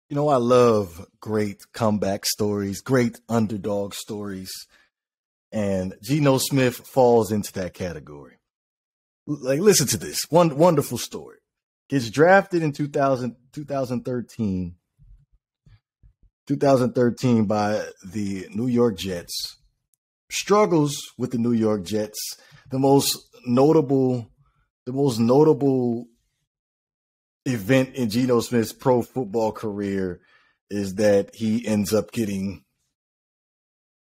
You know, I love great comeback stories, great underdog stories, and Geno Smith falls into that category. Like, listen to this one wonderful story. Gets drafted in 2013 by the New York Jets. Struggles with the New York Jets. The most notable, the most notable event in Geno Smith's pro football career is that he ends up getting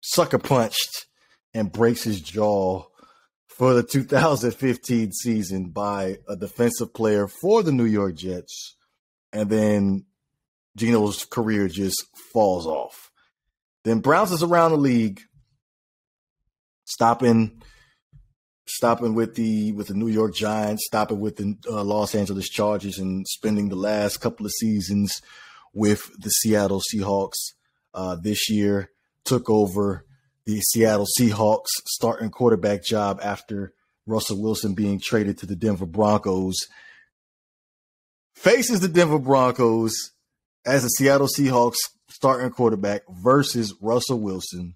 sucker punched and breaks his jaw for the 2015 season by a defensive player for the New York Jets. And then Geno's career just falls off. Then bounces around the league, stopping with the New York Giants, stopping with the Los Angeles Chargers, and spending the last couple of seasons with the Seattle Seahawks. This year, took over the Seattle Seahawks starting quarterback job after Russell Wilson being traded to the Denver Broncos. Faces the Denver Broncos as the Seattle Seahawks starting quarterback versus Russell Wilson,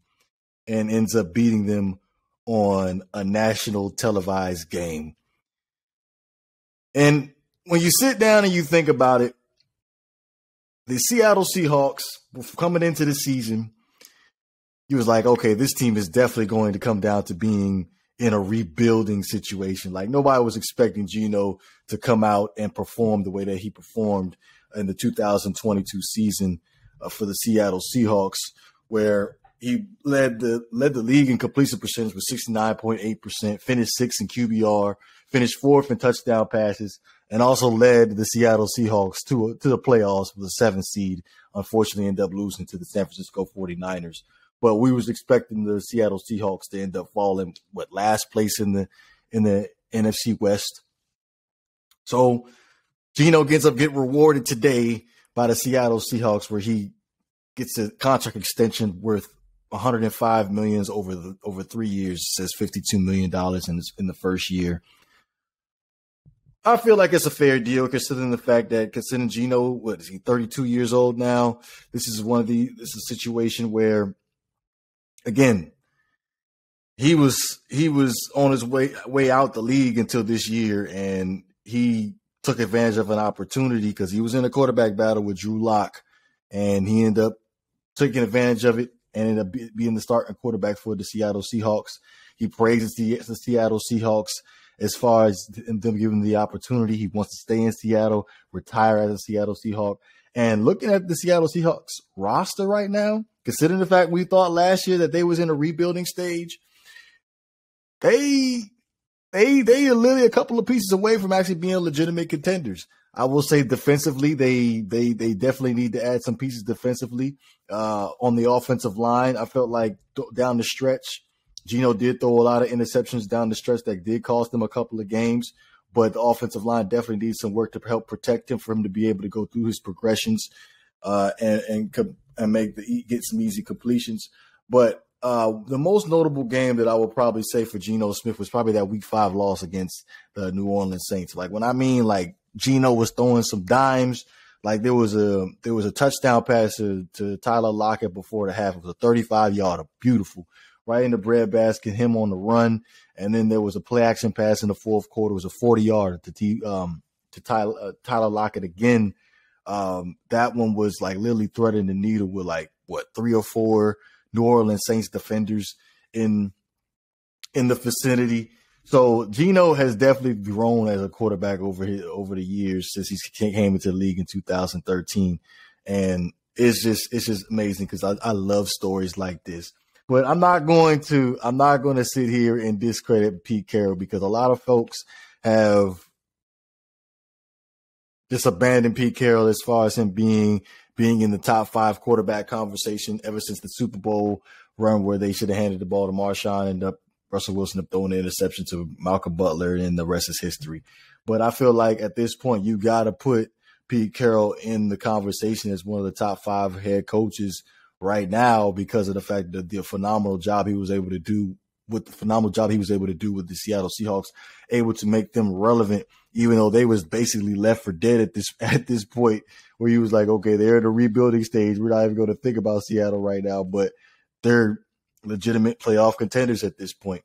and ends up beating them on a national televised game. And when you sit down and you think about it, the Seattle Seahawks, coming into the season, he was like, okay, this team is definitely going to come down to being in a rebuilding situation. Like, nobody was expecting Geno to come out and perform the way that he performed in the 2022 season for the Seattle Seahawks, where he led the league in completion percentage with 69.8%, finished sixth in QBR, finished fourth in touchdown passes, and also led the Seattle Seahawks to the playoffs with a seventh seed. Unfortunately, ended up losing to the San Francisco 49ers. But we was expecting the Seattle Seahawks to end up falling last place in the NFC West. So Geno getting rewarded today by the Seattle Seahawks, where he gets a contract extension worth $105 million over 3 years. Says $52 million in the first year. I feel like it's a fair deal, considering the fact that Geno, what is he, 32 years old now? This is a situation where, again, he was on his way out the league until this year, and he took advantage of an opportunity because he was in a quarterback battle with Drew Lock, and he ended up taking advantage of it and ended up being the starting quarterback for the Seattle Seahawks. He praises the Seattle Seahawks as far as them giving the opportunity. He wants to stay in Seattle, retire as a Seattle Seahawk. And looking at the Seattle Seahawks roster right now, considering the fact we thought last year that they was in a rebuilding stage, they are literally a couple of pieces away from actually being legitimate contenders. I will say defensively, they definitely need to add some pieces defensively. On the offensive line, I felt like down the stretch, Geno did throw a lot of interceptions down the stretch that did cost them a couple of games, but the offensive line definitely needs some work to help protect him, for him to be able to go through his progressions and get some easy completions. But the most notable game that I would probably say for Geno Smith was probably that Week 5 loss against the New Orleans Saints. Like, when I mean, like, Geno was throwing some dimes, like there was a touchdown pass to Tyler Lockett before the half. It was a 35-yarder, beautiful, right in the breadbasket, him on the run. And then there was a play action pass in the fourth quarter. It was a 40-yarder to Tyler Lockett again. That one was like literally threading the needle with 3 or 4 New Orleans Saints defenders in the vicinity. So Geno has definitely grown as a quarterback over the years since he came into the league in 2013, and it's just amazing because I love stories like this. But I'm not going to sit here and discredit Pete Carroll, because a lot of folks have just abandoned Pete Carroll as far as him being in the top 5 quarterback conversation ever since the Super Bowl run, where they should have handed the ball to Marshawn, and Russell Wilson up throwing the interception to Malcolm Butler, and the rest is history. But I feel like at this point, you got to put Pete Carroll in the conversation as one of the top 5 head coaches right now, because of the fact that the phenomenal job he was able to do with the phenomenal job he was able to do with the Seattle Seahawks, able to make them relevant, even though they was basically left for dead at this point, where he was like, okay, they're in a rebuilding stage. We're not even going to think about Seattle right now, but they're legitimate playoff contenders at this point.